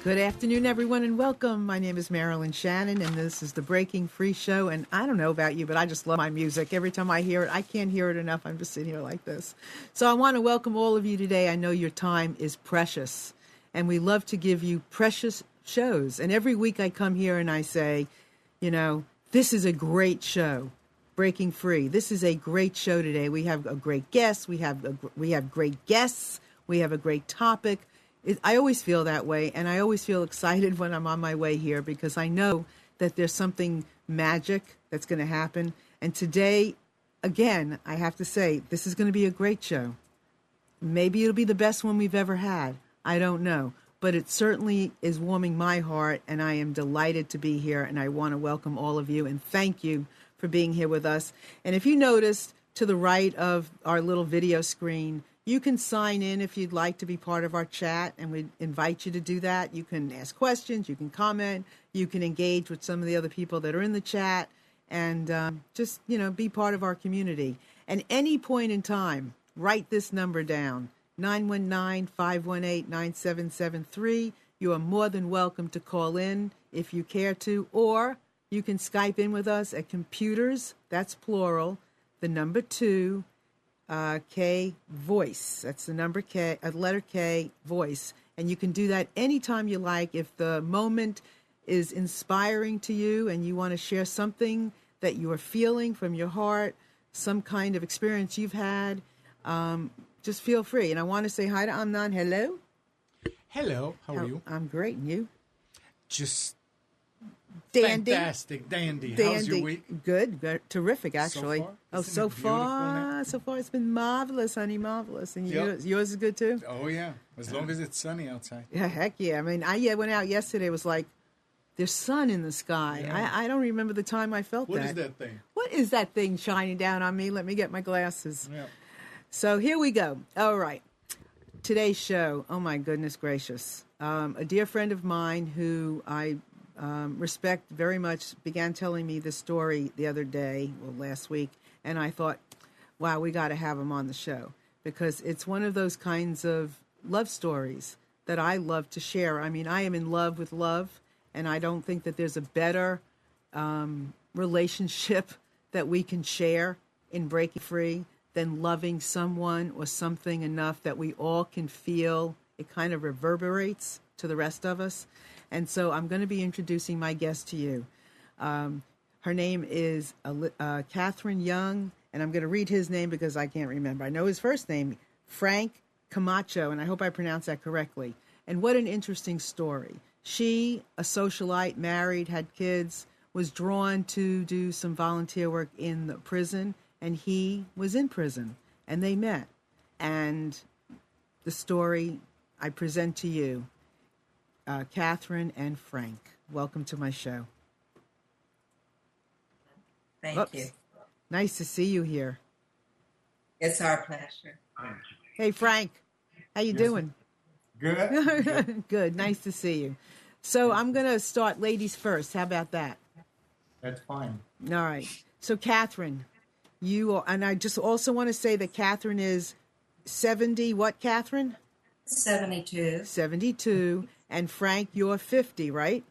Good afternoon, everyone, and welcome. My name is Marilyn Shannon, and this is the Breaking Free Show. And I don't know about you, but I just love my music. Every time I hear it, I can't hear it enough. I'm just sitting here like this. So I want to welcome all of you today. I know your time is precious, and we love to give you precious shows. And every week I come here and I say, you know, this is a great show, Breaking Free. This is a great show today. We have a great guest. We have great guests. We have a great topic. I always feel that way, and I always feel excited when I'm on my way here because I know that there's something magic that's going to happen. And today, again, I have to say, this is going to be a great show. Maybe it'll be the best one we've ever had. I don't know. But it certainly is warming my heart, and I am delighted to be here, and I want to welcome all of you and thank you for being here with us. And if you noticed, to the right of our little video screen, you can sign in if you'd like to be part of our chat, and we invite you to do that. You can ask questions, you can comment, you can engage with some of the other people that are in the chat, and just, be part of our community. And any point in time, write this number down, 919-518-9773. You are more than welcome to call in if you care to, or you can Skype in with us at computers, that's plural, the number 2, K voice. That's the number K, letter K voice. And you can do that anytime you like. If the moment is inspiring to you and you want to share something that you are feeling from your heart, some kind of experience you've had, just feel free. And I want to say hi to Amnon. Hello. Hello. How are you? I'm great. And you? Just dandy. Fantastic. Dandy. How's your week? Good. Terrific, actually. So far? So far it's been marvelous, honey, marvelous. And yours is good, too? Oh, yeah. As long as it's sunny outside. Yeah, heck yeah. I mean, I went out yesterday. It was like, there's sun in the sky. Yeah. I don't remember the time I felt that. What is that thing? What is that thing shining down on me? Let me get my glasses. Yeah. So here we go. All right. Today's show, oh my goodness gracious. A dear friend of mine who I respect very much began telling me this story the other day, last week, and I thought, wow, we got to have him on the show because it's one of those kinds of love stories that I love to share. I mean, I am in love with love, and I don't think that there's a better relationship that we can share in Breaking Free than loving someone or something enough that we all can feel it kind of reverberates to the rest of us. And so I'm going to be introducing my guest to you. Her name is Katherine Young, and I'm going to read his name because I can't remember. I know his first name, Frank Camacho, and I hope I pronounced that correctly. And what an interesting story. She, a socialite, married, had kids, was drawn to do some volunteer work in the prison, and he was in prison, and they met. And the story I present to you, Katherine and Frank. Welcome to my show. Thank you. Nice to see you here. It's our pleasure. Hey, Frank. How you doing? Good. Good. Nice to see you. So I'm going to start ladies first. How about that? That's fine. All right. So, Katherine, you are, and I just also want to say that Katherine is 70. What, Katherine? 72. 72. And Frank, you're 50, right?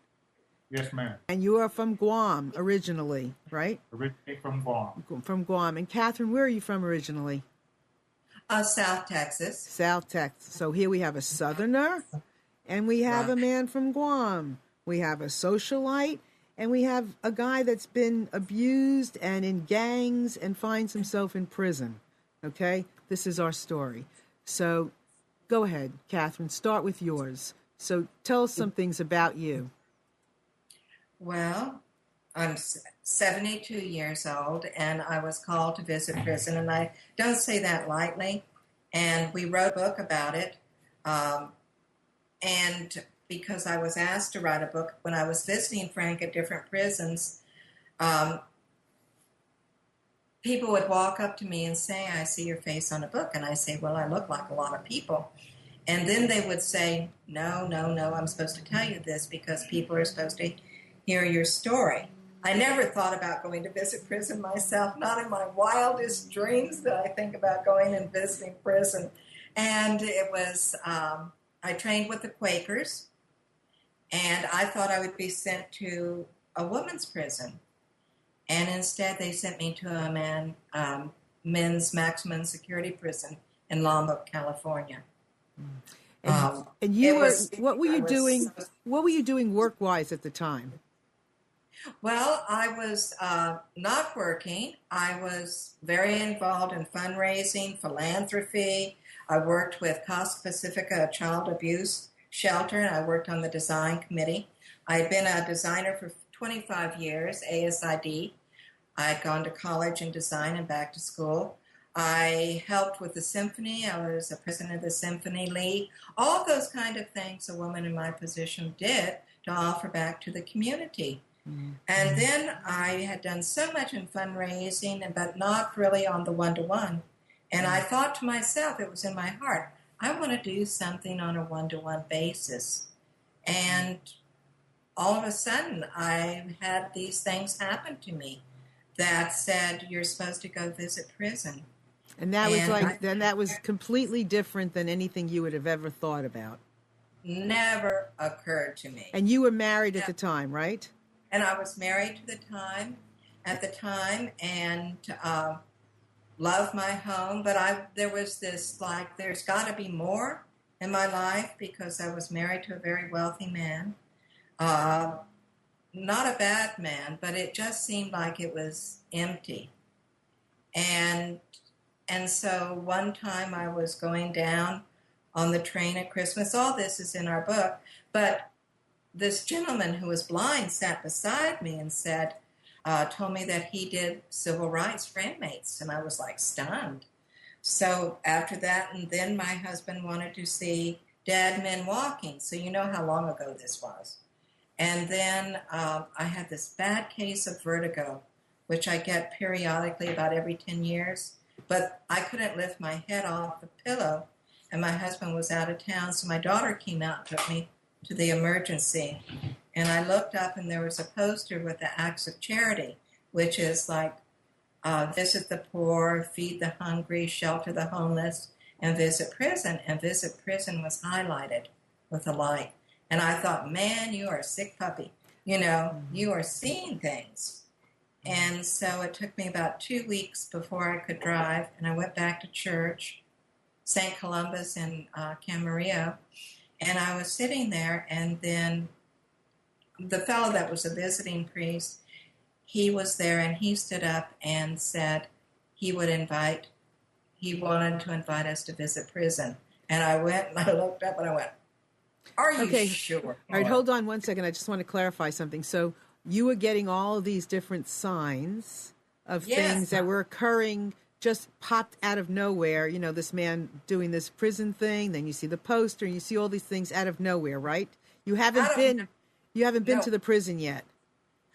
Yes, ma'am. And you are from Guam originally, right? Originally from Guam. From Guam. And Katherine, where are you from originally? South Texas. South Texas. So here we have a Southerner, and we have a man from Guam. We have a socialite, and we have a guy that's been abused and in gangs and finds himself in prison. Okay? This is our story. So go ahead, Katherine. Start with yours. So tell us some things about you. Well, I'm 72 years old, and I was called to visit prison, and I don't say that lightly. And we wrote a book about it. And because I was asked to write a book when I was visiting Frank at different prisons, people would walk up to me and say, I see your face on a book. And I say, well, I look like a lot of people. And then they would say, no, I'm supposed to tell you this because people are supposed to hear your story. I never thought about going to visit prison myself, not in my wildest dreams that I think about going and visiting prison. And it was, I trained with the Quakers, And I thought I would be sent to a women's prison. And instead, they sent me to a men's maximum security prison in Lombok, California. And you were, what were you doing? What were you doing work-wise at the time? Well, I was not working. I was very involved in fundraising, philanthropy. I worked with Casa Pacifica, a child abuse shelter, and I worked on the design committee. I had been a designer for 25 years, ASID. I'd gone to college in design and back to school. I helped with the symphony. I was a president of the Symphony League. All those kind of things a woman in my position did to offer back to the community. Mm-hmm. And then I had done so much in fundraising, but not really on the one-to-one. And I thought to myself, it was in my heart, I want to do something on a one-to-one basis. And all of a sudden, I had these things happen to me that said, you're supposed to go visit prison. And that was like, then that was completely different than anything you would have ever thought about. Never occurred to me. And you were married at the time, right? And I was married at the time, and loved my home. But there was this, like, there's got to be more in my life, because I was married to a very wealthy man. Not a bad man, but it just seemed like it was empty. And so one time I was going down on the train at Christmas. All this is in our book. But this gentleman who was blind sat beside me and said, told me that he did civil rights for inmates. And I was like stunned. So after that, and then my husband wanted to see Dead Men Walking. So you know how long ago this was. And then I had this bad case of vertigo, which I get periodically about every 10 years. But I couldn't lift my head off the pillow, and my husband was out of town, so my daughter came out and took me to the emergency. And I looked up, and there was a poster with the acts of charity, which is like visit the poor, feed the hungry, shelter the homeless, and visit prison. And visit prison was highlighted with a light. And I thought, man, you are a sick puppy. You know, you are seeing things. And so it took me about 2 weeks before I could drive, and I went back to church, St. Columbus in Camarillo, and I was sitting there, and then the fellow that was a visiting priest, he was there, and he stood up and said he wanted to invite us to visit prison. And I went, and I looked up, and I went, are you sure? All right, hold on one second. I just want to clarify something. So you were getting all of these different signs of things that were occurring, just popped out of nowhere. You know, this man doing this prison thing, then you see the poster, and you see all these things out of nowhere, right? You haven't been to the prison yet.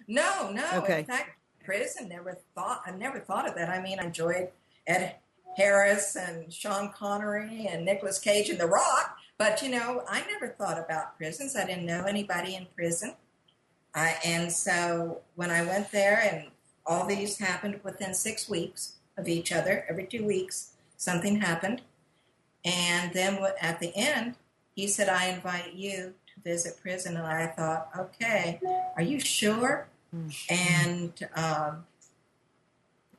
No. Okay. In fact, prison, I never thought of that. I mean, I enjoyed Ed Harris and Sean Connery and Nicolas Cage and The Rock, but, you know, I never thought about prisons. I didn't know anybody in prison. And so when I went there, and all these happened within 6 weeks of each other, every 2 weeks, something happened. And then at the end, he said, I invite you to visit prison. And I thought, okay, are you sure? And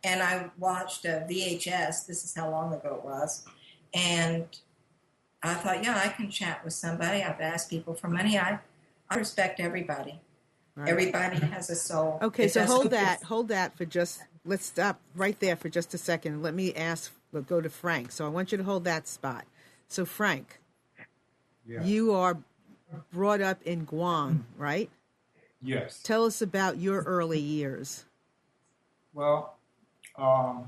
I watched a VHS. This is how long ago it was. And I thought, yeah, I can chat with somebody. I've asked people for money. I respect everybody. Right. Everybody has a soul. Okay, so hold that for just, let's stop right there for just a second. Let me go to Frank. So I want you to hold that spot. So Frank, you are brought up in Guam, right? Yes. Tell us about your early years. Well, I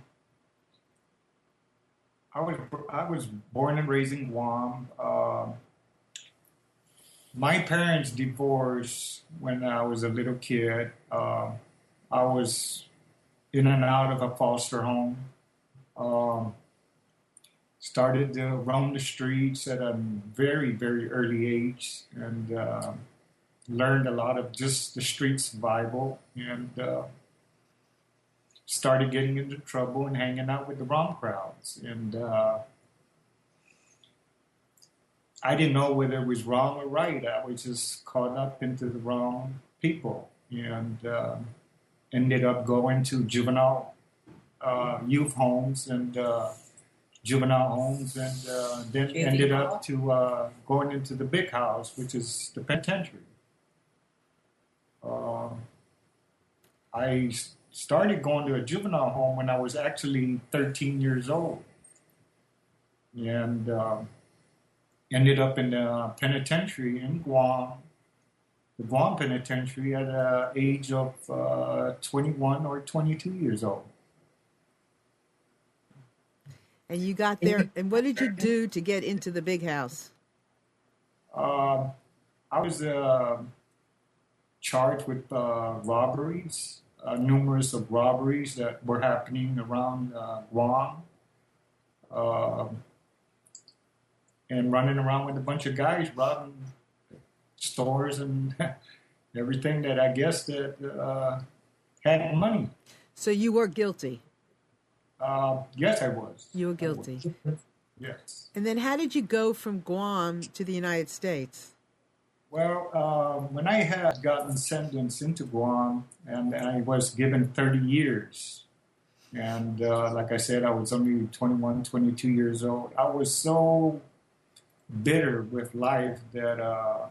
was born and raised in Guam. My parents divorced when I was a little kid. I was in and out of a foster home. Started to roam the streets at a very, very early age, and learned a lot of just the street survival, and started getting into trouble and hanging out with the wrong crowds. And I didn't know whether it was wrong or right. I was just caught up into the wrong people and ended up going to juvenile youth homes and juvenile homes, and then ended up to going into the big house, which is the penitentiary. I started going to a juvenile home when I was actually 13 years old, and ended up in the penitentiary in Guam, the Guam penitentiary, at the age of 21 or 22 years old. And you got there, and what did you do to get into the big house? I was charged with robberies, numerous of robberies that were happening around Guam, and running around with a bunch of guys robbing stores and everything that I guess that had money. So you were guilty? Yes, I was. You were guilty. Yes. And then how did you go from Guam to the United States? Well, when I had gotten sentenced into Guam, and I was given 30 years, and like I said, I was only 21, 22 years old. I was so bitter with life that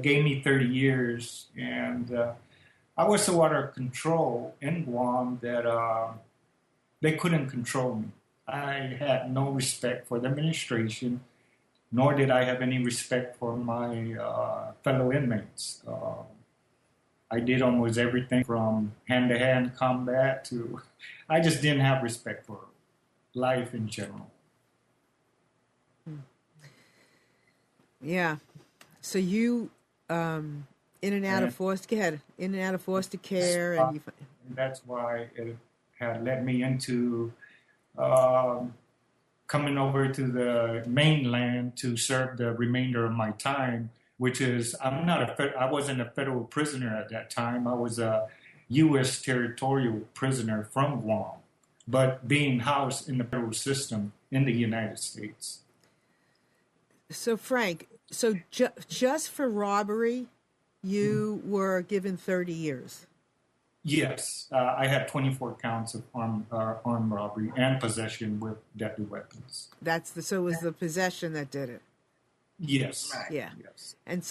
gave me 30 years, and I was so out of control in Guam that they couldn't control me. I had no respect for the administration, nor did I have any respect for my fellow inmates. I did almost everything from hand-to-hand combat to... I just didn't have respect for life in general. Yeah. So you, in and out of foster care, and that's why it had led me into coming over to the mainland to serve the remainder of my time, which is I wasn't a federal prisoner at that time. I was a U.S. territorial prisoner from Guam, but being housed in the federal system in the United States. So, Frank, just for robbery, you were given 30 years. Yes, I had 24 counts of armed robbery and possession with deadly weapons. So it was the possession that did it. Yes. Right. Yeah. Yes. And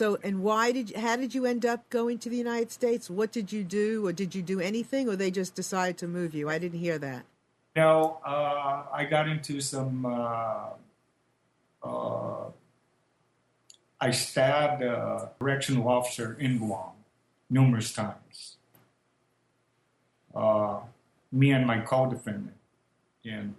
how did you end up going to the United States? What did you do, or did you do anything, or they just decided to move you? I didn't hear that. No, I got into some. I stabbed a correctional officer in Guam numerous times. Me and my co-defendant, and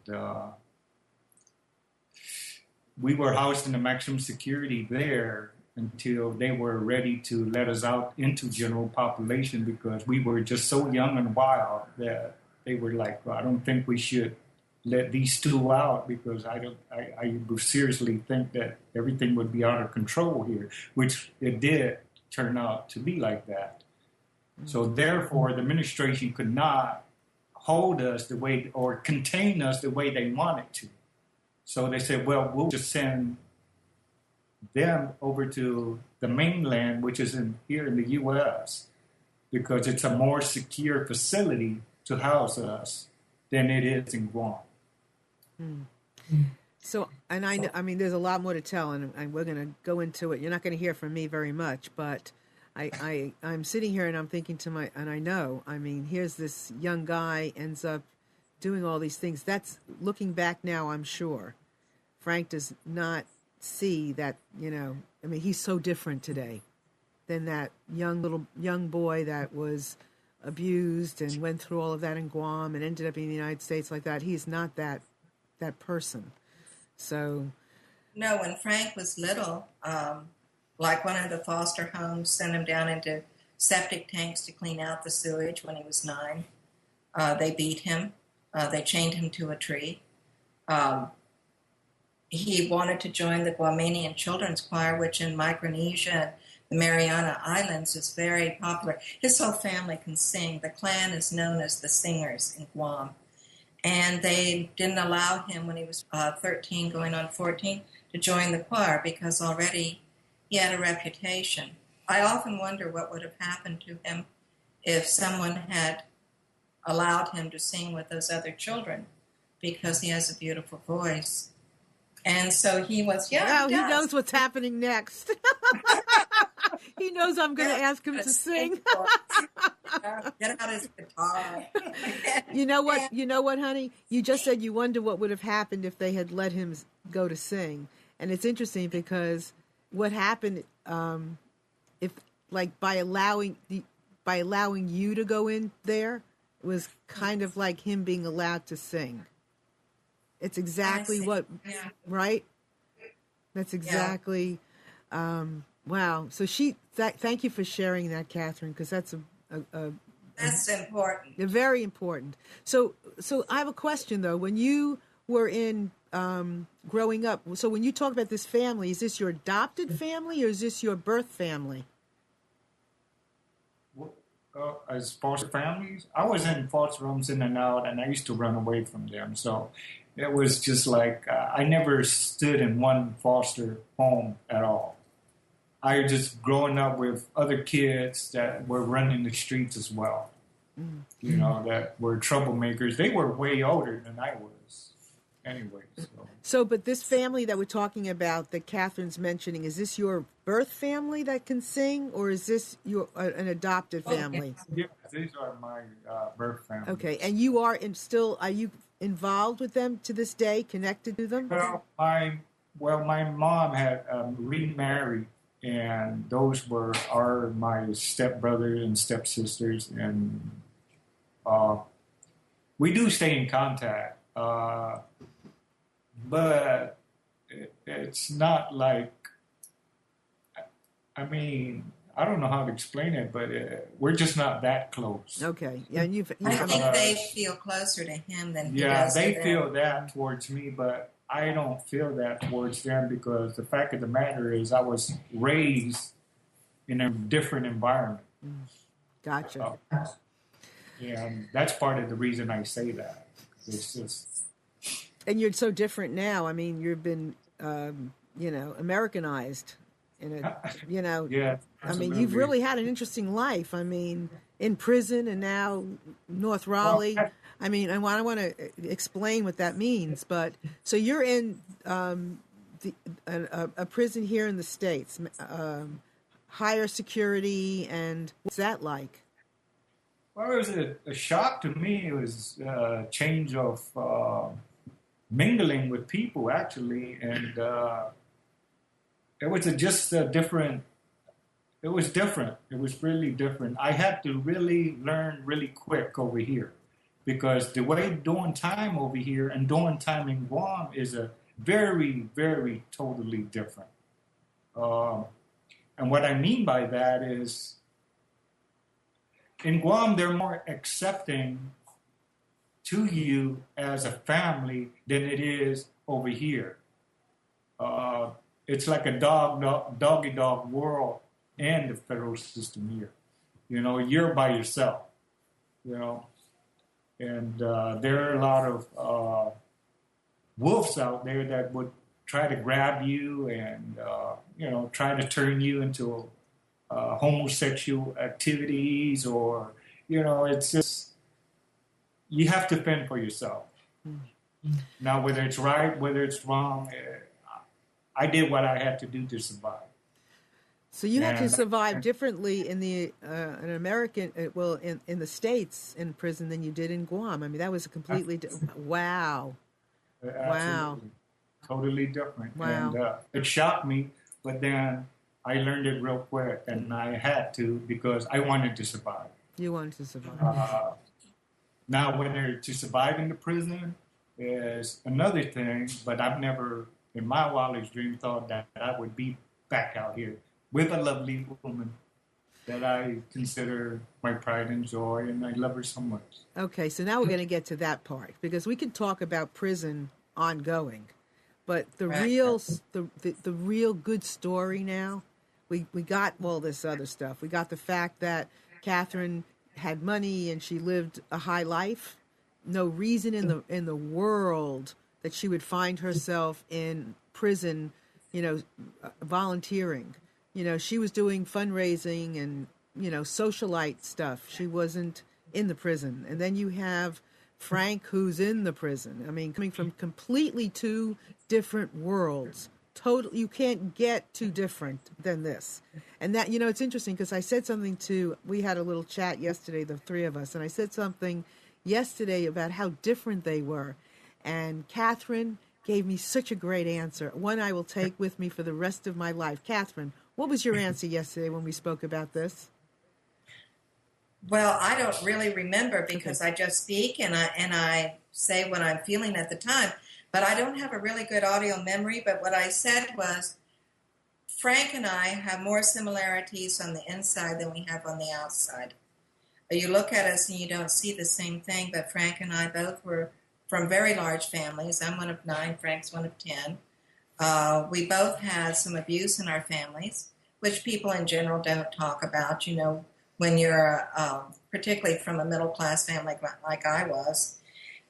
we were housed in the maximum security there until they were ready to let us out into general population, because we were just so young and wild that they were like, well, I don't think we should let these two out, because I seriously think that everything would be out of control here, which it did turn out to be like that. So therefore, the administration could not hold us the way, or contain us the way they wanted to. So they said, well, we'll just send them over to the mainland, which is here in the U.S., because it's a more secure facility to house us than it is in Guam. So, and I mean, there's a lot more to tell, and we're going to go into it. You're not going to hear from me very much, but I'm sitting here and I'm thinking and I know, I mean, here's this young guy ends up doing all these things. That's, looking back now, I'm sure Frank does not see that, I mean, he's so different today than that young boy that was abused and went through all of that in Guam and ended up in the United States like that. He's not that person. So. No, when Frank was little, like one of the foster homes sent him down into septic tanks to clean out the sewage when he was 9. They beat him. They chained him to a tree. He wanted to join the Guamanian Children's Choir, which in Micronesia, the Mariana Islands, is very popular. His whole family can sing. The clan is known as the Singers in Guam. And they didn't allow him when he was 13, going on 14, to join the choir because already he had a reputation. I often wonder what would have happened to him if someone had allowed him to sing with those other children, because he has a beautiful voice. And so he was, he knows what's happening next. He knows I'm going to ask him to sing. Get out his guitar. You know what, honey? You just said you wonder what would have happened if they had let him go to sing. And it's interesting because what happened, if like by allowing you to go in there, was kind of like him being allowed to sing. It's exactly right? That's exactly, wow. So thank you for sharing that, Katherine, because that's that's important. Very important. So I have a question though. When you were in growing up, so when you talk about this family, is this your adopted family or is this your birth family? As foster families, I was in foster homes in and out, and I used to run away from them. So it was just like I never stood in one foster home at all. I was just growing up with other kids that were running the streets as well. You know, that were troublemakers. They were way older than I was anyway. So, but this family that we're talking about that Katherine's mentioning, is this your birth family that can sing, or is this your an adopted family? Yeah, these are my birth family. Okay, and you are are you involved with them to this day, connected to them? Well, my mom had remarried, and those are my stepbrothers and stepsisters, and we do stay in contact. But it's not like, I mean, I don't know how to explain it, but we're just not that close. Okay. Yeah, I think they feel closer to him than he does. Yeah, they feel that towards me, but I don't feel that towards them because the fact of the matter is I was raised in a different environment. Gotcha. And that's part of the reason I say that. It's just... And you're so different now. I mean, you've been, Americanized. Yeah, I mean, you've really had an interesting life. I mean, in prison and now North Raleigh. I mean, I want to explain what that means. But so you're in a prison here in the States, higher security, and what's that like? Well, it was a shock to me. It was a change of mingling with people, actually, and it was just a different. It was different. It was really different. I had to really learn really quick over here, because the way doing time over here and doing time in Guam is a very, very totally different. And what I mean by that is, in Guam, they're more accepting to you as a family than it is over here. It's like a dog-eat-dog world in the federal system here. You know, you're by yourself, you know. And there are a lot of wolves out there that would try to grab you and, try to turn you into homosexual activities, or, it's just, you have to fend for yourself. Mm-hmm. Now, whether it's right, whether it's wrong, I did what I had to do to survive. So you had to survive differently in the an American, in the States in prison than you did in Guam. I mean, that was a completely wow. Absolutely. Wow. Totally different. Wow. And it shocked me, but then I learned it real quick, and I had to because I wanted to survive. You wanted to survive. Now, whether to survive in the prison is another thing, but I've never, in my wildest dream, thought that I would be back out here with a lovely woman that I consider my pride and joy, and I love her so much. Okay, so now we're going to get to that part, because we can talk about prison ongoing, but the real good story now, we got all this other stuff. We got the fact that Katherine had money and she lived a high life. No reason in the world that she would find herself in prison volunteering. She was doing fundraising and, socialite stuff. She wasn't in the prison. And then you have Frank, who's in the prison. I mean, coming from completely two different worlds. You can't get too different than this. And that, it's interesting because I said something we had a little chat yesterday, the three of us, and I said something yesterday about how different they were. And Katherine gave me such a great answer, one I will take with me for the rest of my life. Katherine, what was your answer yesterday when we spoke about this? Well, I don't really remember because I just speak and I say what I'm feeling at the time. But I don't have a really good audio memory. But what I said was, Frank and I have more similarities on the inside than we have on the outside. You look at us and you don't see the same thing, but Frank and I both were from very large families. I'm one of 9, Frank's one of 10. We both had some abuse in our families, which people in general don't talk about, when you're particularly from a middle-class family like I was.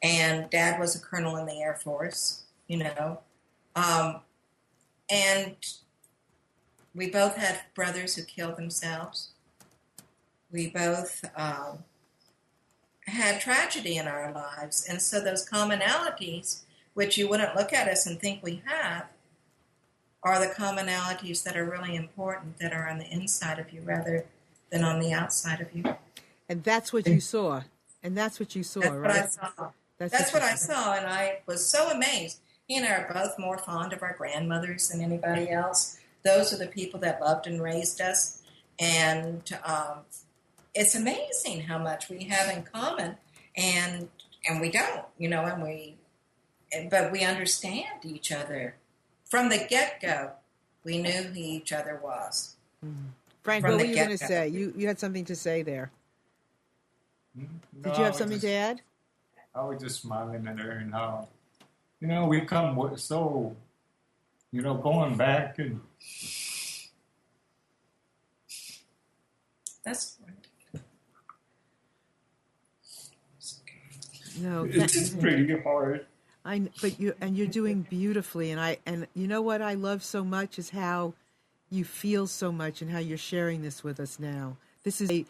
And Dad was a colonel in the Air Force, and we both had brothers who killed themselves. We both had tragedy in our lives. And so those commonalities, which you wouldn't look at us and think we have, are the commonalities that are really important, that are on the inside of you rather than on the outside of you. And that's what you saw. That's right? What I saw. That's what I saw, and I was so amazed. He and I are both more fond of our grandmothers than anybody else. Those are the people that loved and raised us, and it's amazing how much we have in common, and we don't, but we understand each other from the get-go. We knew who each other was. Mm-hmm. Frank, what were you going to say? You had something to say there. No, Did you have something to add? I was just smiling at her and how, we come so, going back and. That's no. It's just pretty hard. You're doing beautifully, and you know what I love so much is how you feel so much and how you're sharing this with us now. This is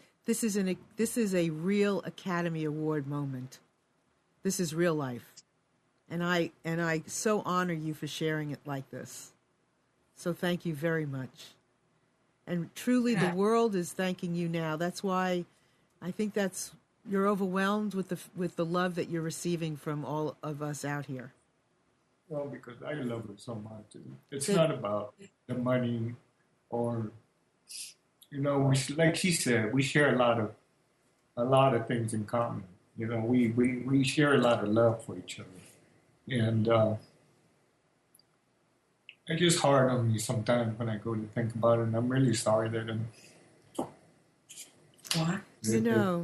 a real Academy Award moment. This is real life. And I so honor you for sharing it like this. So thank you very much. And truly the world is thanking you now. That's why I think you're overwhelmed with the love that you're receiving from all of us out here. Well, because I love her so much. It's not about the money or, like she said, we share a lot of things in common. We share a lot of love for each other. And it's just hard on me sometimes when I go to think about it. And I'm really sorry that what? No,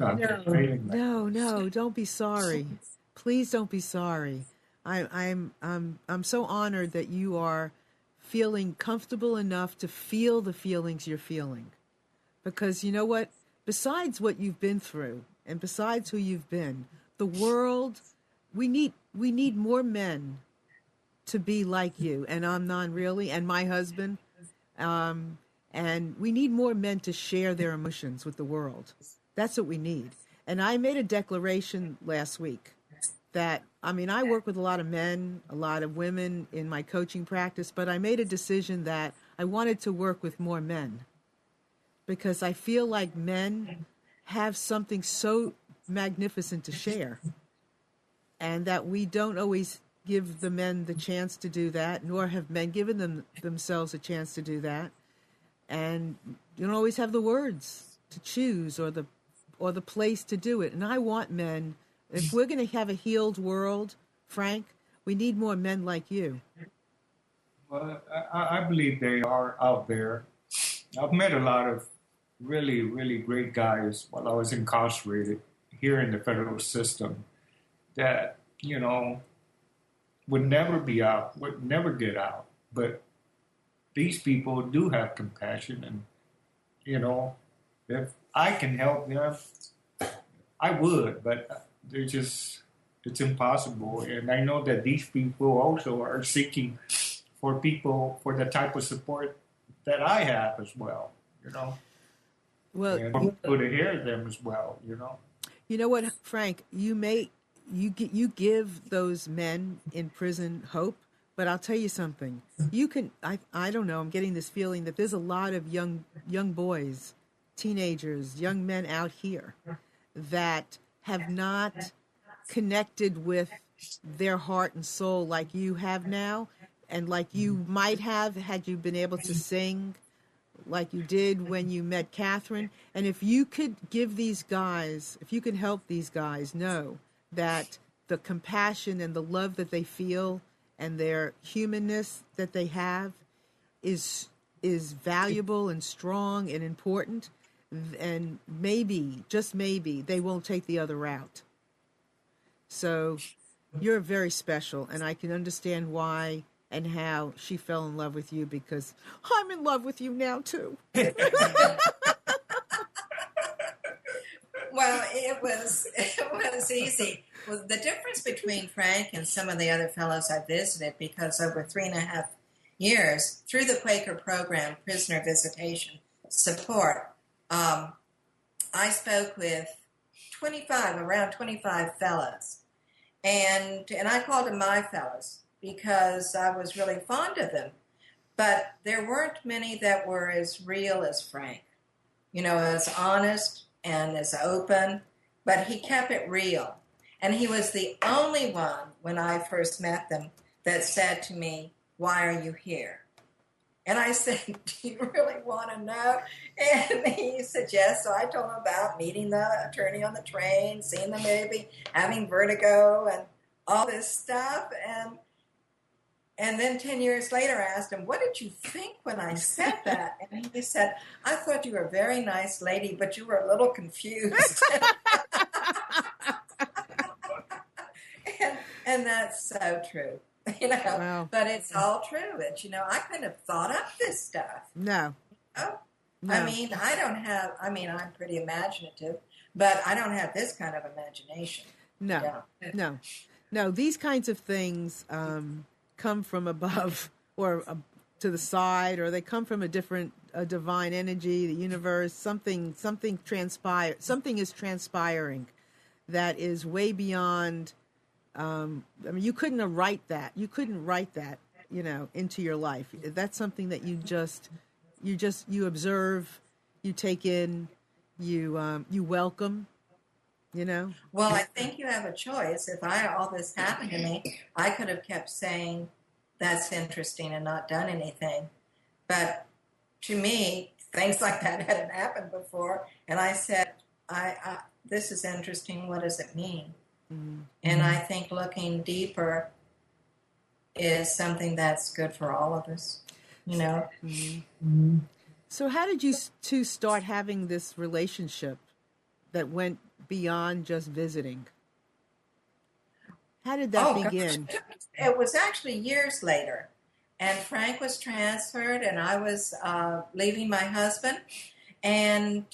don't be sorry. Please don't be sorry. I'm so honored that you are feeling comfortable enough to feel the feelings you're feeling. Because you know what? Besides what you've been through and besides who you've been, the world, we need more men to be like you. And Amnon, really, and my husband. And we need more men to share their emotions with the world. That's what we need. And I made a declaration last week that, I work with a lot of men, a lot of women in my coaching practice, but I made a decision that I wanted to work with more men because I feel like men have something so magnificent to share and that we don't always give the men the chance to do that, nor have men given themselves a chance to do that. And you don't always have the words to choose or the place to do it. And I want men, if we're going to have a healed world, Frank, we need more men like you. Well, I believe they are out there. I've met a lot of really, really great guys while I was incarcerated here in the federal system that, would never be out, would never get out. But these people do have compassion and, if I can help them, I would, but it's impossible. And I know that these people also are seeking for people, for the type of support that I have as well, you know. Well, And people to hear them as well, you know. you know what, Frank, you give those men in prison hope, but I'll tell you something. You can I don't know, I'm getting this feeling that there's a lot of young boys, teenagers, young men out here that have not connected with their heart and soul like you have now, and like you might have had you been able to sing like you did when you met Katherine. And if you could give these guys, if you could help these guys know that the compassion and the love that they feel and their humanness that they have is valuable and strong and important, and maybe, just maybe, they won't take the other route. So you're very special, and I can understand why and how she fell in love with you, because I'm in love with you now too. Well, it was easy. Well, the difference between Frank and some of the other fellows I visited, because over 3.5 years, through the Quaker program, Prisoner Visitation Support, I spoke with around 25 fellows. And I called them my fellows because I was really fond of them. But there weren't many that were as real as Frank, as honest and as open, but he kept it real. And he was the only one, when I first met them, that said to me, "Why are you here?" And I said, "Do you really want to know?" And he said, "Yes." So I told him about meeting the attorney on the train, seeing the movie, having vertigo, and all this stuff. And then 10 years later, I asked him, "What did you think when I said that?" And he said, "I thought you were a very nice lady, but you were a little confused." and that's so true. Wow. But it's all true. I couldn't have thought up this stuff. No. Oh, No. I'm pretty imaginative, but I don't have this kind of imagination. No. No. These kinds of things come from above or to the side, or they come from a divine energy, the universe. Something is transpiring that is way beyond. You couldn't write that. You couldn't write that, into your life. That's something that you observe, you take in, you welcome, Well, I think you have a choice. If all this happened to me, I could have kept saying, "That's interesting," and not done anything. But to me, things like that hadn't happened before. And I said, "This is interesting. What does it mean?" Mm-hmm. And I think looking deeper is something that's good for all of us, Mm-hmm. Mm-hmm. So how did you two start having this relationship that went beyond just visiting? How did that begin? Gosh. It was actually years later. And Frank was transferred, and I was leaving my husband. And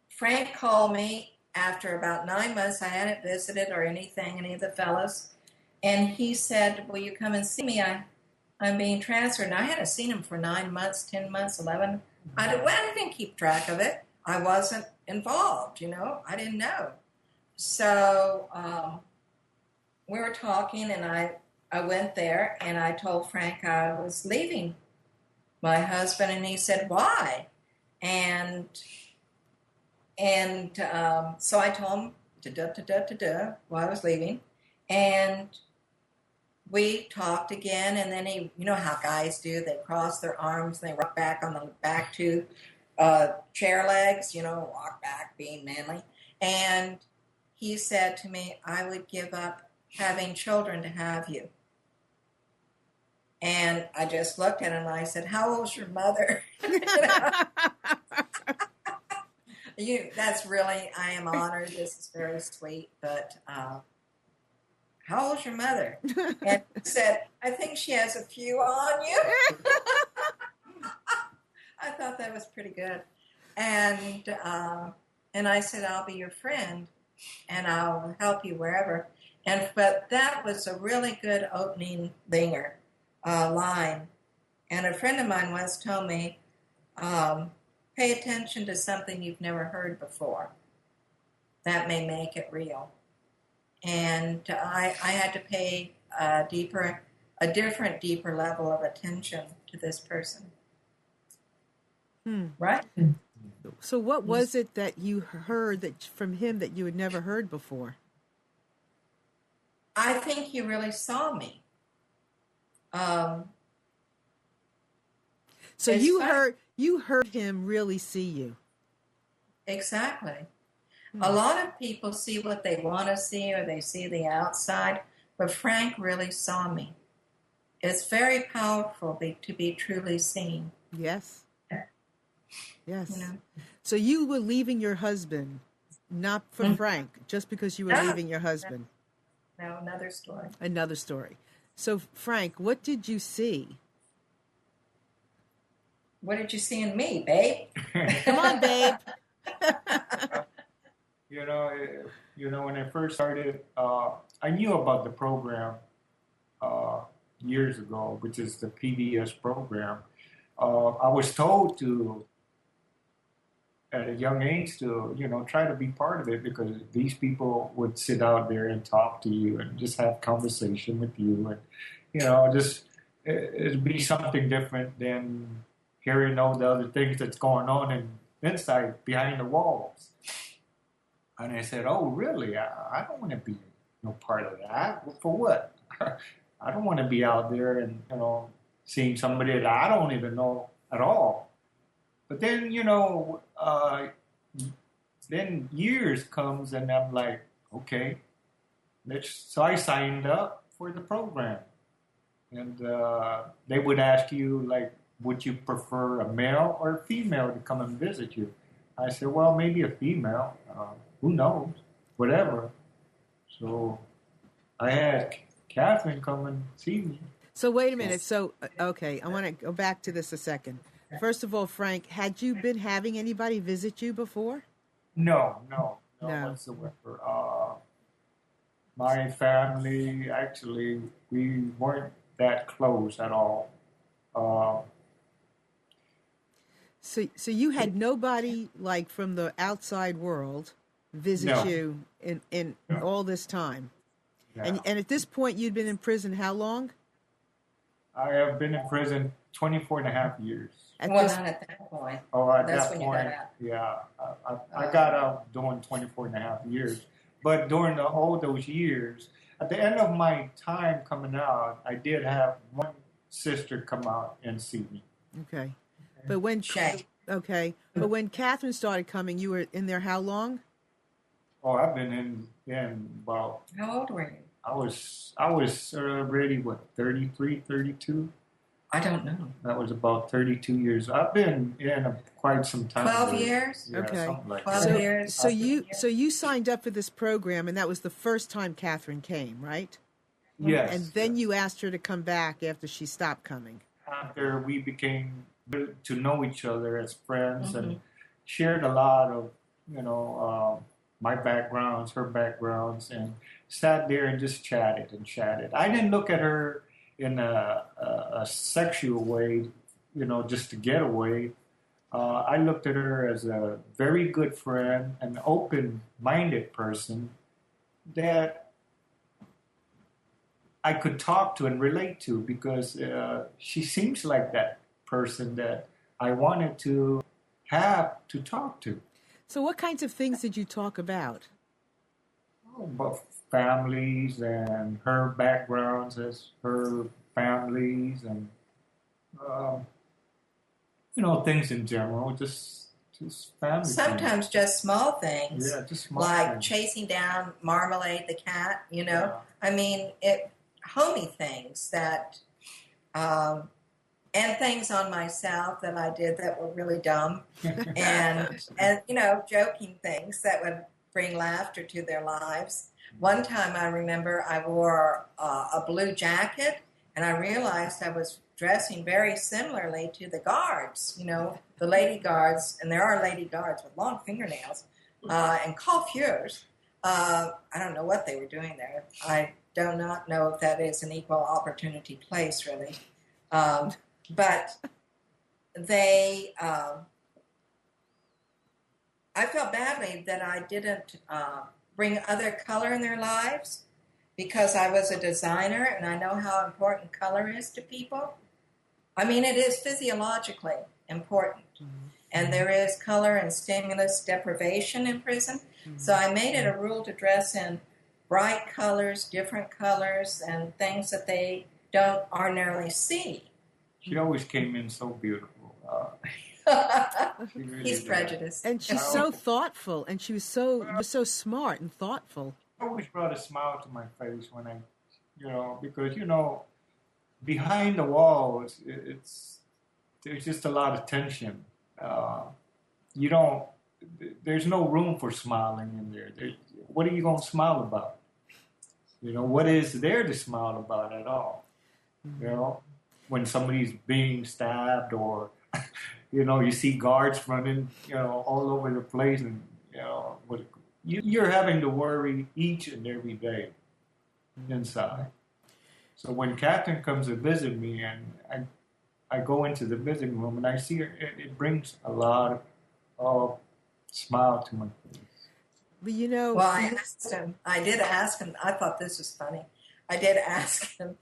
Frank called me after about 9 months. I hadn't visited or any of the fellows. And he said, "Will you come and see me? I'm being transferred." And I hadn't seen him for 9 months, 10 months, 11. I didn't keep track of it. I wasn't involved, I didn't know. So we were talking, and I went there, and I told Frank I was leaving my husband, and he said, "Why?" And so I told him why I was leaving, and we talked again, and then he, how guys do, they cross their arms, and they rock back on the back two chair legs, walk back, being manly. And he said to me, "I would give up having children to have you." And I just looked at him, and I said, "How old's your mother?" That's really, I am honored. This is very sweet, but how old's your mother? And he said, "I think she has a few on you." I thought that was pretty good. And I said, "I'll be your friend, and I'll help you wherever." But that was a really good opening thinger. line. And a friend of mine once told me, pay attention to something you've never heard before. That may make it real. And I had to pay a different, deeper level of attention to this person. Right? So what was it that you heard from him that you had never heard before? I think he really saw me. So you heard him really see you. Exactly. A lot of people see what they want to see, or they see the outside, but Frank really saw me. It's very powerful to be truly seen. Yes. Yes. You know? So you were leaving your husband, not for Frank, just because you were leaving your husband. No, another story. Another story. So, Frank, what did you see? What did you see in me, babe? Come on, babe. When I first started, I knew about the program years ago, which is the PBS program. I was told at a young age to, try to be part of it, because these people would sit out there and talk to you and just have conversation with you. And, it'd be something different than hearing all the other things that's going on inside, behind the walls. And I said, oh, really? I don't want to be no part of that. For what? I don't want to be out there and, seeing somebody that I don't even know at all. But then, then years comes and I'm like, okay, so I signed up for the program. And they would ask you, like, would you prefer a male or a female to come and visit you? I said, well, maybe a female. Who knows? Whatever. So I had Katherine come and see me. So wait a minute. So, okay, I want to go back to this a second. First of all, Frank, had you been having anybody visit you before? No whatsoever. My family, actually, we weren't that close at all. So you had nobody like from the outside world visit you in all this time? Yeah. And at this point, you'd been in prison how long? I have been in prison 24 and a half years. Not at that point. Oh, at That's that when point, you got out. yeah. I got out doing 24 and a half years. But during all those years, at the end of my time coming out, I did have one sister come out and see me. Okay. But when But when Katherine started coming, you were in there how long? Oh, I've been in about... How old were you? I was already, 33, 32? I don't know. That was about 32 years. I've been in quite some time. 12 years? Yeah, okay. Something like 12 that. years. So you signed up for this program, and that was the first time Katherine came, right? Yes. And then you asked her to come back after she stopped coming. After we became to know each other as friends and shared a lot of, my backgrounds, her backgrounds, and sat there and just chatted and chatted. I didn't look at her in a sexual way, just to get away. I looked at her as a very good friend, an open-minded person that I could talk to and relate to, because she seems like that person that I wanted to have to talk to. So what kinds of things did you talk about? About families and her backgrounds as her families and, things in general, just family Sometimes things. Just small things. Yeah, just small like things. chasing down Marmalade the cat, Yeah. I mean, homey things that, and things on myself that I did that were really dumb, and joking things that would bring laughter to their lives. One time I remember I wore a blue jacket, and I realized I was dressing very similarly to the guards, the lady guards, and there are lady guards with long fingernails and coiffures. I don't know what they were doing there. I do not know if that is an equal opportunity place, really. But they, I felt badly that I didn't bring other color in their lives because I was a designer and I know how important color is to people. I mean, it is physiologically important. Mm-hmm. And there is color and stimulus deprivation in prison. Mm-hmm. So I made it a rule to dress in bright colors, different colors, and things that they don't ordinarily see. She always came in so beautiful. Really He's prejudiced. And she's so thoughtful, and she was so smart and thoughtful. I always brought a smile to my face when I, because, behind the walls, there's just a lot of tension. There's no room for smiling in there. What are you going to smile about? What is there to smile about at all? Mm-hmm. When somebody's being stabbed or, you see guards running, all over the place and, you're having to worry each and every day inside. So when Katherine comes to visit me and I go into the visiting room and I see her, it brings a lot of smile to my face. But Well, I did ask him, I thought this was funny. I did ask him,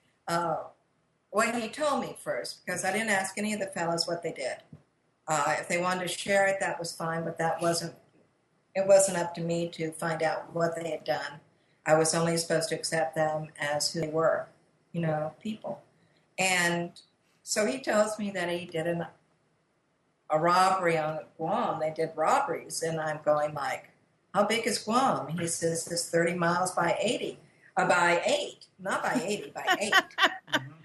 when he told me first, because I didn't ask any of the fellas what they did. If they wanted to share it, that was fine, but it wasn't up to me to find out what they had done. I was only supposed to accept them as who they were, people. And so he tells me that he did a robbery on Guam. They did robberies, and I'm going like, how big is Guam? He says it's 30 miles by 80. By 8, not by 80, by 8.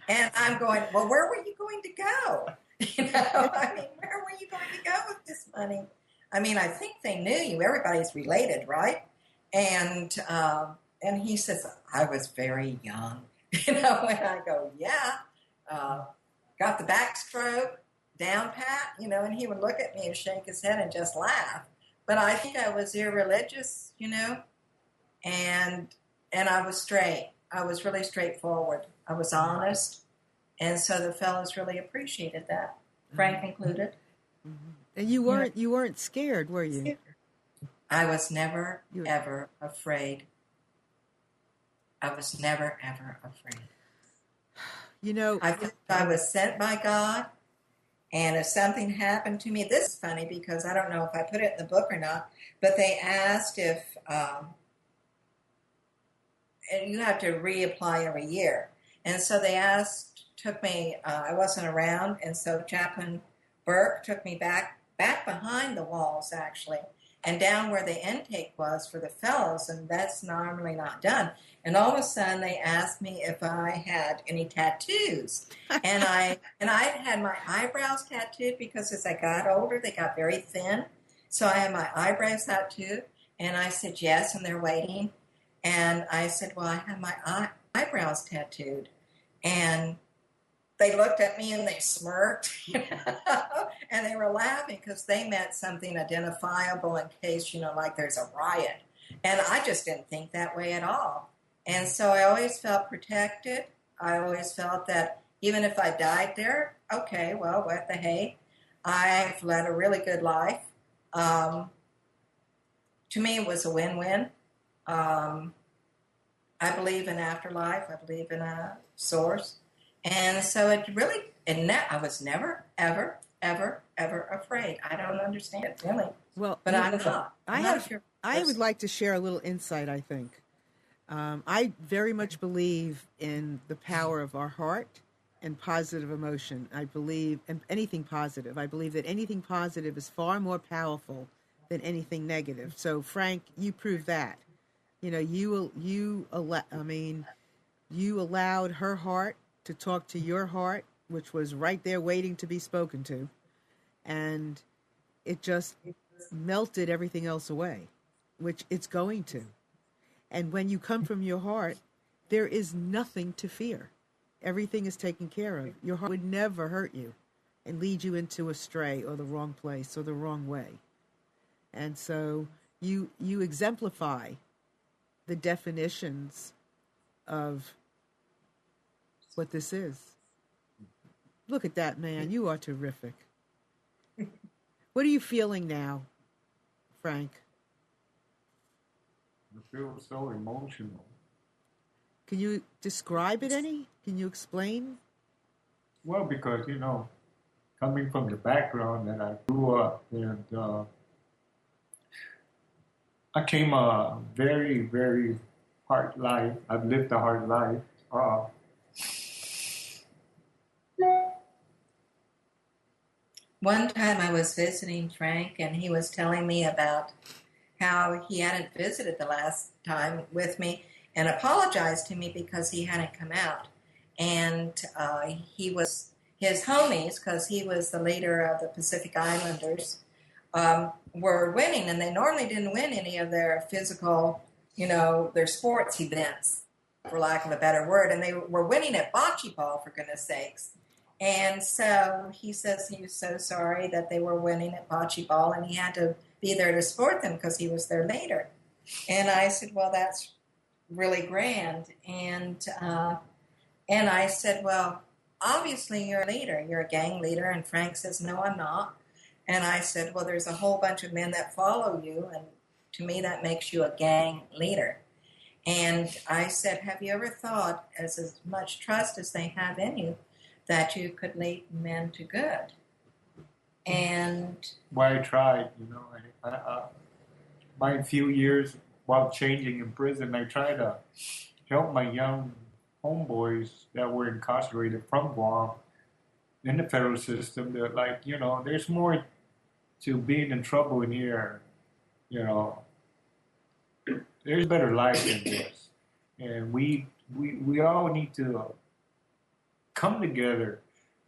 And I'm going, well, where were you going to go? Where were you going to go with this money? I mean, I think they knew you. Everybody's related, right? And he says, I was very young. And I go, yeah. Got the backstroke, down pat, and he would look at me and shake his head and just laugh. But I think I was irreligious, and I was straight. I was really straightforward. I was honest. And so the fellows really appreciated that, Frank included. Mm-hmm. And you weren't scared, were you? I was never, ever afraid. I was never, ever afraid. I was sent by God, and if something happened to me, this is funny because I don't know if I put it in the book or not, but they asked if, and you have to reapply every year. And so they took me, I wasn't around, and so Chaplain Burke took me back behind the walls, actually, and down where the intake was for the fellows, and that's normally not done. And all of a sudden, they asked me if I had any tattoos, and I had my eyebrows tattooed because as I got older, they got very thin. So I had my eyebrows tattooed, and I said yes, and they're waiting. And I said, well, I have my eyebrows tattooed, and they looked at me and they smirked, and they were laughing because they meant something identifiable in case, like there's a riot. And I just didn't think that way at all. And so I always felt protected. I always felt that even if I died there, okay, well, what the hey? I've led a really good life. To me, it was a win-win. I believe in afterlife. I believe in a source. And so it really, I was never, ever, ever, ever afraid. I don't understand it, really. Well, but I'm not. I would like to share a little insight, I think. I very much believe in the power of our heart and positive emotion. I believe in anything positive. I believe that anything positive is far more powerful than anything negative. So, Frank, you proved that. You allowed her heart to talk to your heart, which was right there waiting to be spoken to, and it just melted everything else away, which it's going to. And when you come from your heart, there is nothing to fear. Everything is taken care of. Your heart would never hurt you and lead you into a stray or the wrong place or the wrong way. And so you exemplify the definitions of what this is. Look at that, man. You are terrific. What are you feeling now, Frank? I feel so emotional. Can you describe it any? Can you explain? Well, because, coming from the background that I grew up and I came a very, very hard life. I've lived a hard life. One time I was visiting Frank, and he was telling me about how he hadn't visited the last time with me and apologized to me because he hadn't come out. And his homies, because he was the leader of the Pacific Islanders, were winning, and they normally didn't win any of their physical, their sports events, for lack of a better word. And they were winning at bocce ball, for goodness sakes. And so he says he was so sorry that they were winning at bocce ball, and he had to be there to support them because he was their leader. And I said, well, that's really grand. And I said, well, obviously you're a leader. You're a gang leader. And Frank says, no, I'm not. And I said, well, there's a whole bunch of men that follow you, and to me that makes you a gang leader. And I said, have you ever thought, as much trust as they have in you, that you could lead men to good? And well, I tried, my few years while changing in prison, I tried to help my young homeboys that were incarcerated from Guam in the federal system. They're like, there's more to being in trouble in here. There's a better life than this, and we all need to come together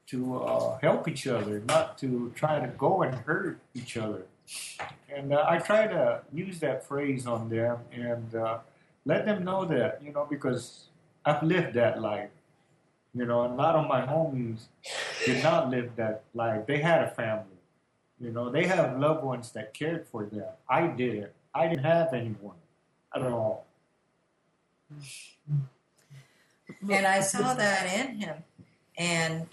to help each other, not to try to go and hurt each other. And I try to use that phrase on them and let them know that, because I've lived that life. A lot of my homies did not live that life. They had a family. They have loved ones that cared for them. I didn't. I didn't have anyone at all. And I saw that in him. And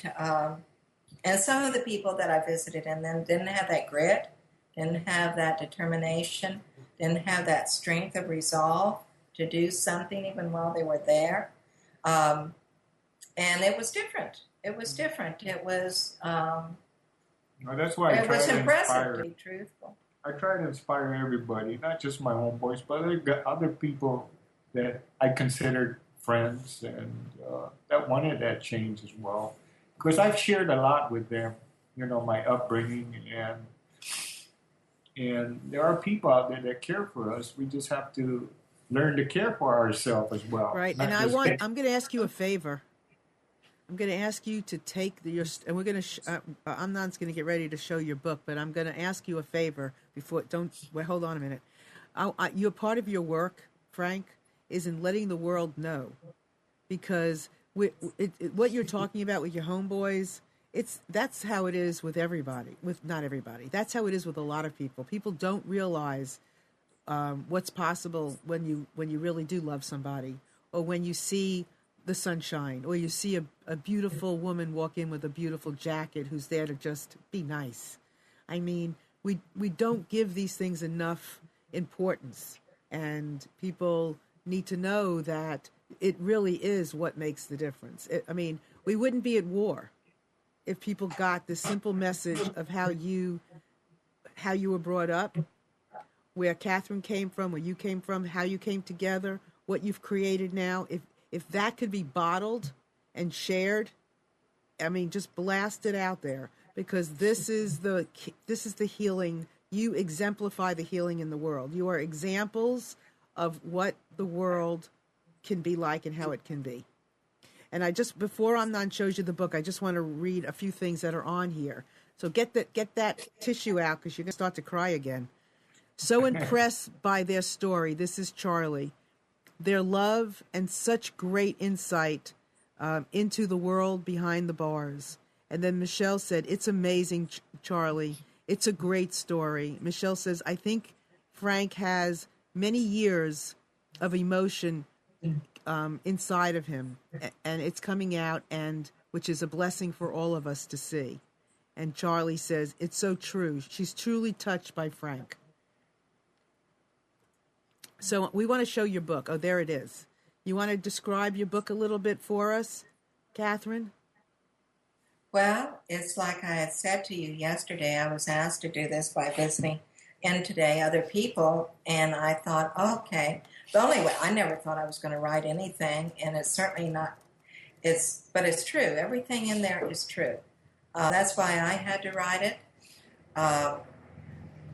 some of the people that I visited and then didn't have that grit, didn't have that determination, didn't have that strength of resolve to do something even while they were there. And it was different. It was different. It was... that's why I try to impressive, to be truthful. I try to inspire everybody, not just my homeboys, but other people that I considered friends and that wanted that change as well. Because I've shared a lot with them, my upbringing, and there are people out there that care for us. We just have to learn to care for ourselves as well. Right, and I'm going to ask you a favor. I'm going to ask you to take and we're going to. I'm not going to get ready to show your book, but I'm going to ask you a favor before. Hold on a minute. You're part of your work, Frank, is in letting the world know, because what you're talking about with your homeboys, that's how it is with everybody. With not everybody, that's how it is with a lot of people. People don't realize what's possible when you really do love somebody, or when you see the sunshine, or you see a beautiful woman walk in with a beautiful jacket who's there to just be nice. I mean, we don't give these things enough importance, and people need to know that it really is what makes the difference. We wouldn't be at war if people got the simple message of how you were brought up, where Katherine came from, where you came from, how you came together, what you've created now. If that could be bottled and shared, just blast it out there, because this is the healing. You exemplify the healing in the world. You are examples of what the world can be like and how it can be. And before Amnon shows you the book, I just want to read a few things that are on here. So get that tissue out, because you're going to start to cry again. So impressed by their story. This is Charlie. Their love and such great insight into the world behind the bars. And then Michelle said, it's amazing, Charlie. It's a great story. Michelle says, I think Frank has many years of emotion inside of him, and it's coming out, and which is a blessing for all of us to see. And Charlie says, it's so true. She's truly touched by Frank. So we want to show your book. Oh, there it is. You want to describe your book a little bit for us, Katherine? Well, it's like I had said to you yesterday. I was asked to do this by visiting in today other people, and I thought, oh, okay. The only way, I never thought I was going to write anything, and it's certainly not. But it's true. Everything in there is true. That's why I had to write it,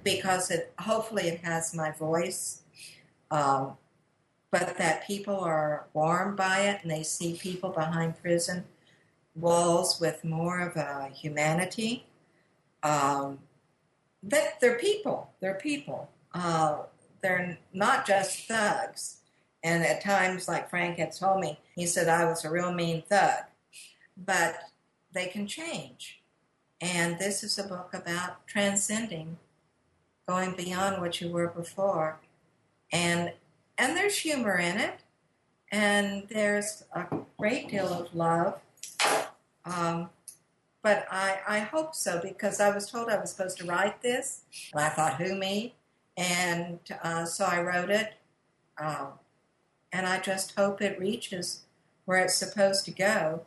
because hopefully it has my voice, but that people are warmed by it, and they see people behind prison walls with more of a humanity. That they're people. They're people. They're not just thugs. And at times, like Frank had told me, he said I was a real mean thug. But they can change. And this is a book about transcending, going beyond what you were before. And there's humor in it. And there's a great deal of love. But I hope so, because I was told I was supposed to write this. And I thought, who, me? And so I wrote it. And I just hope it reaches where it's supposed to go,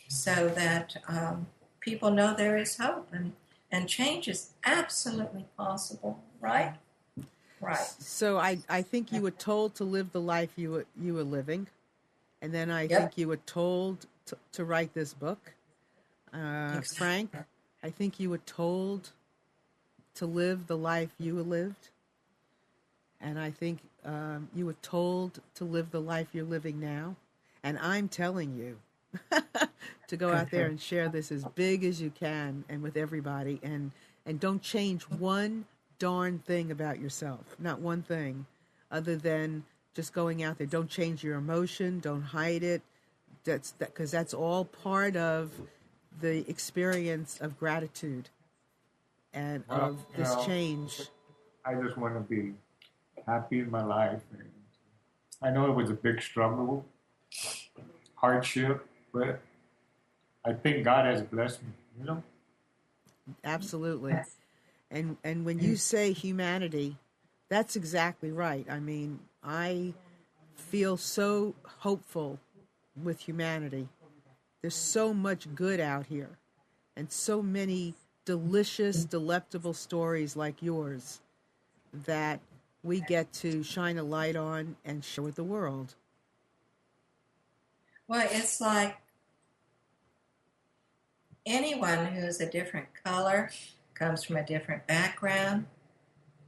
so that people know there is hope and change is absolutely possible, right? Right. So I think you were told to live the life you were living, and then I think you were told to write this book. Exactly. Frank, I think you were told to live the life you lived, and I think you were told to live the life you're living now, and I'm telling you to go out there and share this as big as you can and with everybody, and don't change one darn thing about yourself, not one thing, other than just going out there. Don't change your emotion, don't hide it, because that's all part of the experience of gratitude and of this change. I just want to be happy in my life. And I know it was a big struggle, hardship, but I think God has blessed me, Absolutely. Yes. And when you say humanity, that's exactly right. I mean, I feel so hopeful with humanity. There's so much good out here, and so many delicious, delectable stories like yours that we get to shine a light on and share with the world. Well, it's like anyone who's a different color, comes from a different background,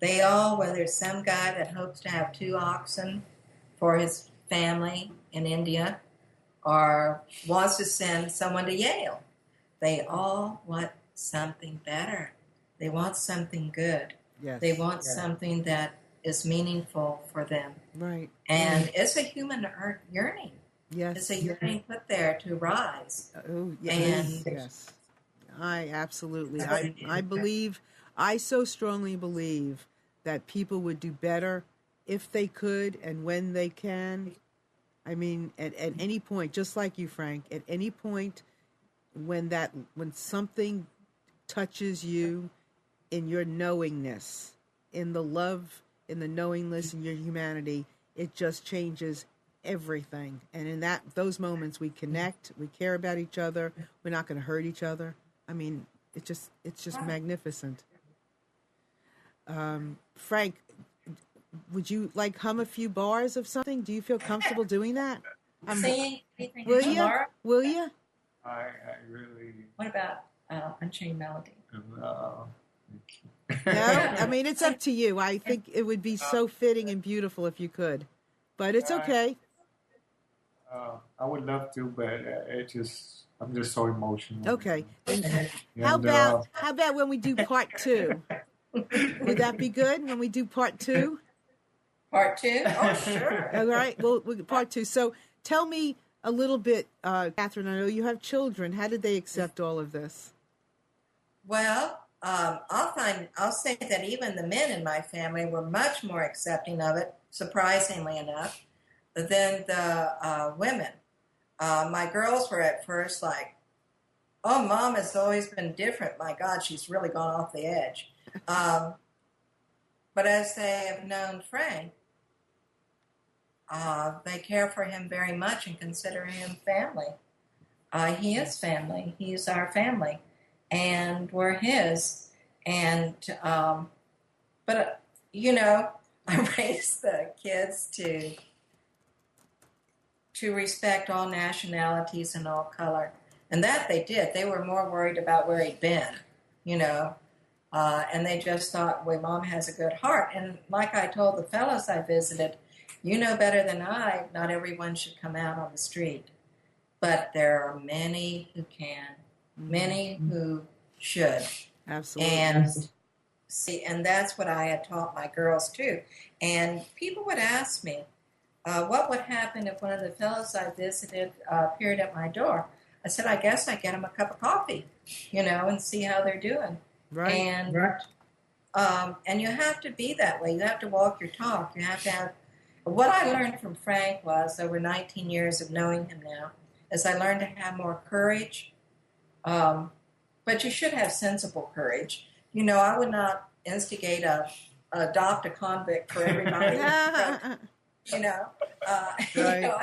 they all, whether it's some guy that hopes to have 2 oxen for his family in India, or wants to send someone to Yale, they all want something better. They want something good. Yes. They want something that is meaningful for them. Right. And it's a human yearning. Yes. It's a yearning put there to rise. Oh, yes. And yes. I absolutely. I believe, I so strongly believe that people would do better if they could and when they can. I mean, at any point, just like you, Frank, at any point when something touches you in your knowingness, in the love, in the knowingness, in your humanity, it just changes everything. And in those moments, we connect, we care about each other, we're not going to hurt each other. I mean, it's just magnificent. Frank, would you like hum a few bars of something? Do you feel comfortable doing that? Singing anything Will you? tomorrow? Will you? I really. What about Unchained Melody? No, I mean, it's up to you. I think it would be so fitting and beautiful if you could, but it's okay. I would love to, but I'm just so emotional. Okay. And how about when we do part 2? Would that be good when we do part 2? Part 2? Oh, sure. All right. Well, part 2. So tell me a little bit, Katherine. I know you have children. How did they accept all of this? Well, I'll say that even the men in my family were much more accepting of it, surprisingly enough, than the women. My girls were at first like, Oh, Mom has always been different. My God, she's really gone off the edge. But as they have known Frank, they care for him very much and consider him family. He is family. He's our family, and we're his. And but you know, I raised the kids to respect all nationalities and all color, and that they did. They were more worried about where he'd been, you know, and they just thought, "Well, Mom has a good heart." And like I told the fellows I visited, you know better than I. Not everyone should come out on the street. But there are many who can, many who should. Absolutely. And see, and that's what I had taught my girls too. And people would ask me, what would happen if one of the fellows I visited appeared at my door? I said, I guess I get them a cup of coffee, you know, and see how they're doing. Right. And you have to be that way. You have to walk your talk. You have to have. What I learned from Frank was over 19 years of knowing him now. As I learned to have more courage, but you should have sensible courage. You know, I would not instigate adopt a convict for everybody. You know, Right. you know,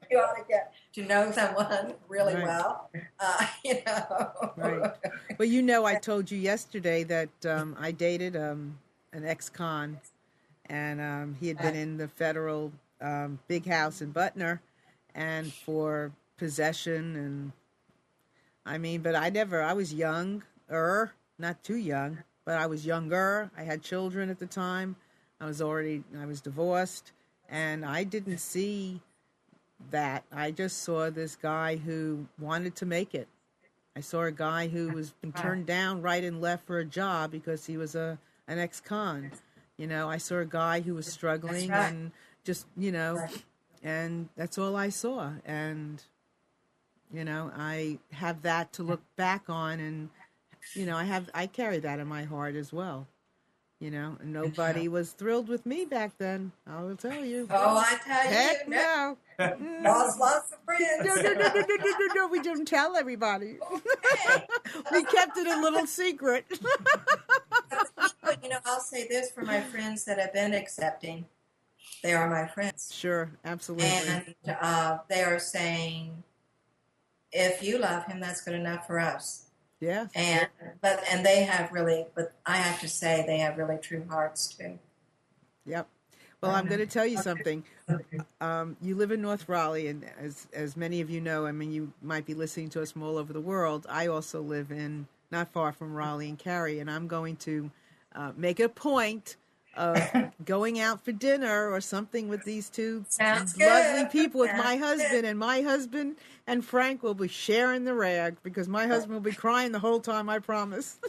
you ought to get to know someone really well. You know, Right. Well, you know, I told you yesterday that I dated an ex-con, and he had been in the federal big house in Butner, and for possession, and I mean, but I was younger, not too young, but I was younger. I had children at the time. I was divorced, and I didn't see that. I just saw this guy who wanted to make it. I saw a guy who was being turned down right and left for a job because he was an ex-con. You know, I saw a guy who was struggling and just, you know, and that's all I saw. And you know, I have that to look back on, and you know, I carry that in my heart as well. You know, and nobody was thrilled with me back then. I will tell you. Oh, I tell Heck you, no. lots of friends. No, we didn't tell everybody. We kept it a little secret. But you know, I'll say this for my friends that have been accepting. They are my friends. Sure, absolutely. And they are saying, if you love him, that's good enough for us. Yeah. And they have really, but I have to say they have really true hearts too. Yep. Well, I'm going to tell you something. You live in North Raleigh, and as many of you know, I mean, you might be listening to us from all over the world. I also live in not far from Raleigh and Cary, and I'm going to make a point of going out for dinner or something with these two lovely people, with my husband, and my husband and Frank will be sharing the rag because my husband will be crying the whole time, I promise.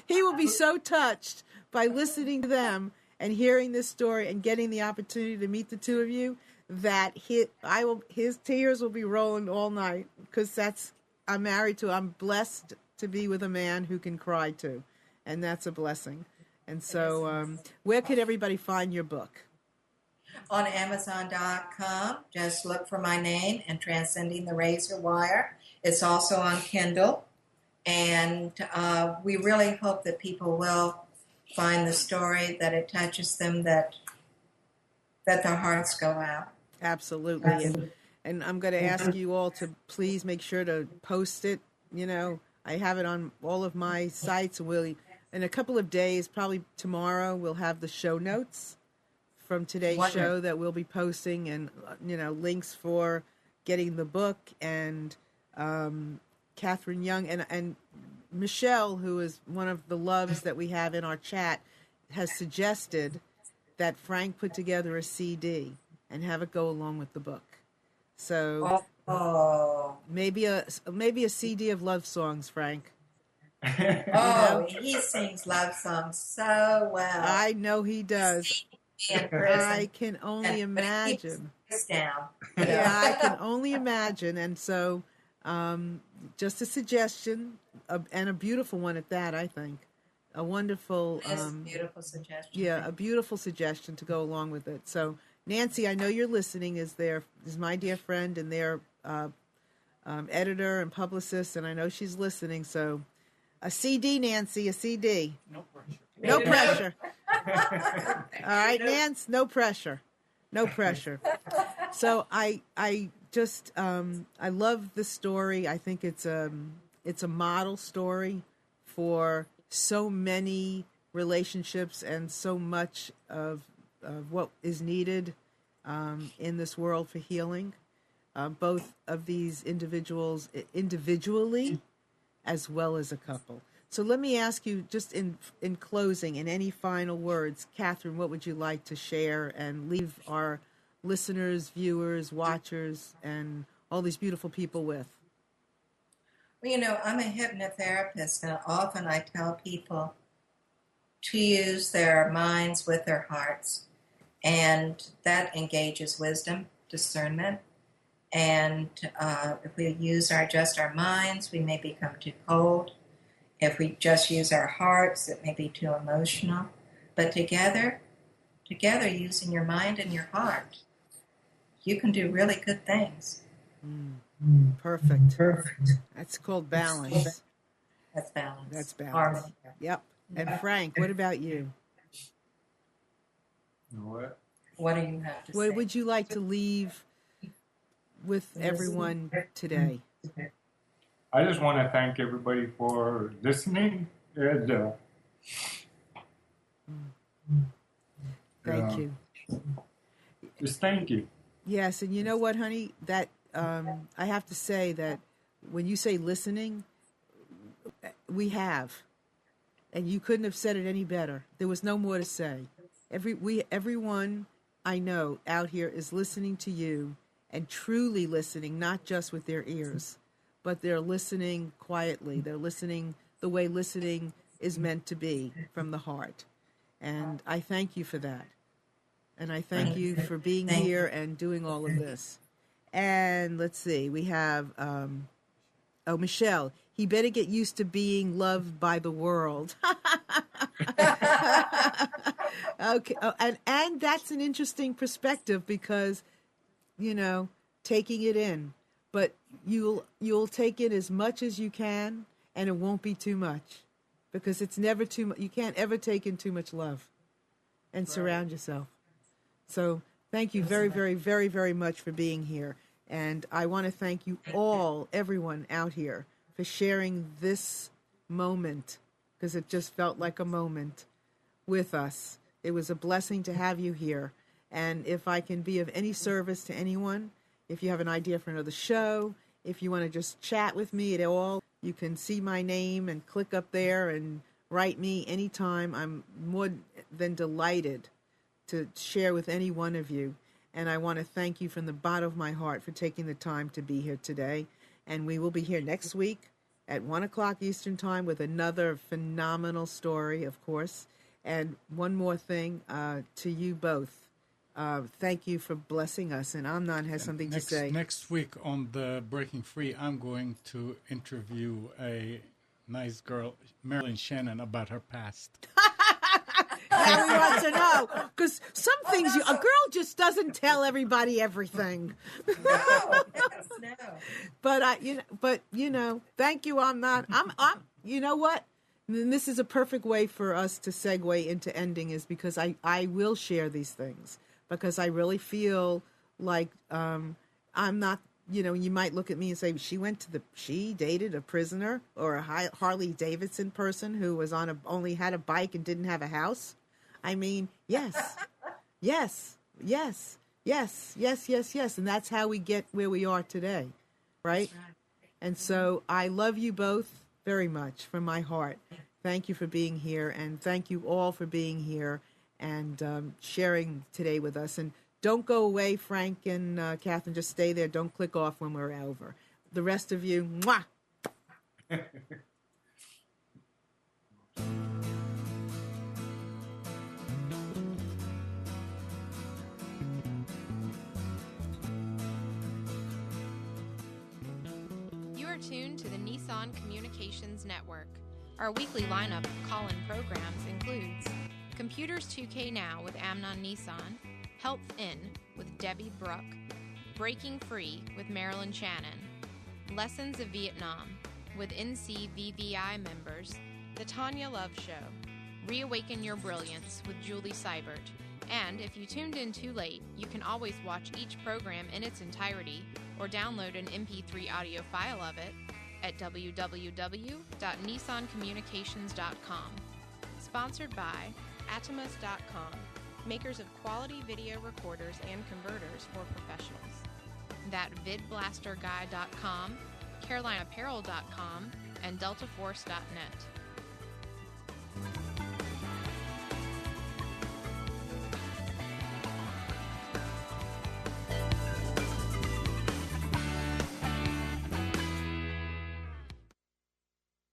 He will be so touched by listening to them and hearing this story and getting the opportunity to meet the two of you that his tears will be rolling all night, because I'm blessed to be with a man who can cry too, and that's a blessing. And so, where could everybody find your book? On Amazon.com. Just look for my name and Transcending the Razor Wire. It's also on Kindle. And we really hope that people will find the story, that it touches them, that their hearts go out. Absolutely. And I'm going to ask you all to please make sure to post it. You know, I have it on all of my sites. In a couple of days, probably tomorrow, we'll have the show notes from today's show that we'll be posting, and you know, links for getting the book, and Katherine Young and Michelle, who is one of the loves that we have in our chat, has suggested that Frank put together a CD and have it go along with the book. So maybe a CD of love songs, Frank. He sings love songs so well. I know he does. I can only imagine. Down. Yeah, I can only imagine. And so, just a suggestion, and a beautiful one at that, I think. A wonderful, beautiful suggestion. Yeah, a beautiful suggestion to go along with it. So, Nancy, I know you're listening. Is my dear friend and their editor and publicist, and I know she's listening. So, a CD, Nancy, a CD. No pressure. No pressure. All right, Nance, no pressure. No pressure. So I just I love this story. I think it's a model story for so many relationships and so much of what is needed in this world for healing. Both of these individuals individually as well as a couple. So let me ask you, just in closing, in any final words, Katherine, what would you like to share and leave our listeners, viewers, watchers, and all these beautiful people with? Well, I'm a hypnotherapist, and often I tell people to use their minds with their hearts, and that engages wisdom, discernment. And if we use just our minds, we may become too cold. If we just use our hearts, it may be too emotional. But together, using your mind and your heart, you can do really good things. Perfect. That's called balance. That's balance. That's balance. Harmony. Yep. And Frank, what about you? What do you have to say? What would you like to leave with everyone today? I just want to thank everybody for listening. And, Thank you. Just thank you. Yes, and you know what, honey? That I have to say that when you say listening, we have, and you couldn't have said it any better. There was no more to say. Everyone I know out here is listening to you, and truly listening, not just with their ears, but they're listening quietly. They're listening the way listening is meant to be, from the heart. And I thank you for that. And I thank you for being here and doing all of this. And let's see, we have, Michelle, he better get used to being loved by the world. Okay, and that's an interesting perspective because, taking it in. But you'll take it as much as you can, and it won't be too much, because it's never too much. You can't ever take in too much love, and surround yourself. So thank you very, very, very, very much for being here, and I want to thank you all, everyone out here, for sharing this moment, because it just felt like a moment with us. It was a blessing to have you here, and if I can be of any service to anyone. If you have an idea for another show, if you want to just chat with me at all, you can see my name and click up there and write me anytime. I'm more than delighted to share with any one of you. And I want to thank you from the bottom of my heart for taking the time to be here today. And we will be here next week at 1 o'clock Eastern Time with another phenomenal story, of course. And one more thing to you both. Thank you for blessing us, and Amnon has something to say. Next week on the Breaking Free, I'm going to interview a nice girl, Marilyn Shannon, about her past. Now we want to know, because some things a girl just doesn't tell everybody everything. No. But thank you. I'm. You know what? And this is a perfect way for us to segue into ending, is because I will share these things. Because I really feel like I'm not, you might look at me and say, she dated a prisoner or a Harley Davidson person who was only had a bike and didn't have a house. I mean, yes. And that's how we get where we are today, right? And so I love you both very much from my heart. Thank you for being here, and thank you all for being here and sharing today with us. And don't go away, Frank and Katherine. Just stay there. Don't click off when we're over. The rest of you, mwah! You are tuned to the Nissan Communications Network. Our weekly lineup of call-in programs includes Computers 2K Now with Amnon Nissan, Health In with Debbie Bruck, Breaking Free with Marilyn Shannon, Lessons of Vietnam with NCVVI members, The Tanya Love Show, Reawaken Your Brilliance with Julie Seibert. And if you tuned in too late, you can always watch each program in its entirety or download an MP3 audio file of it at www.nissancommunications.com. Sponsored by Atomus.com, makers of quality video recorders and converters for professionals. That vidblasterguy.com, CarolinaApparel.com, and DeltaForce.net.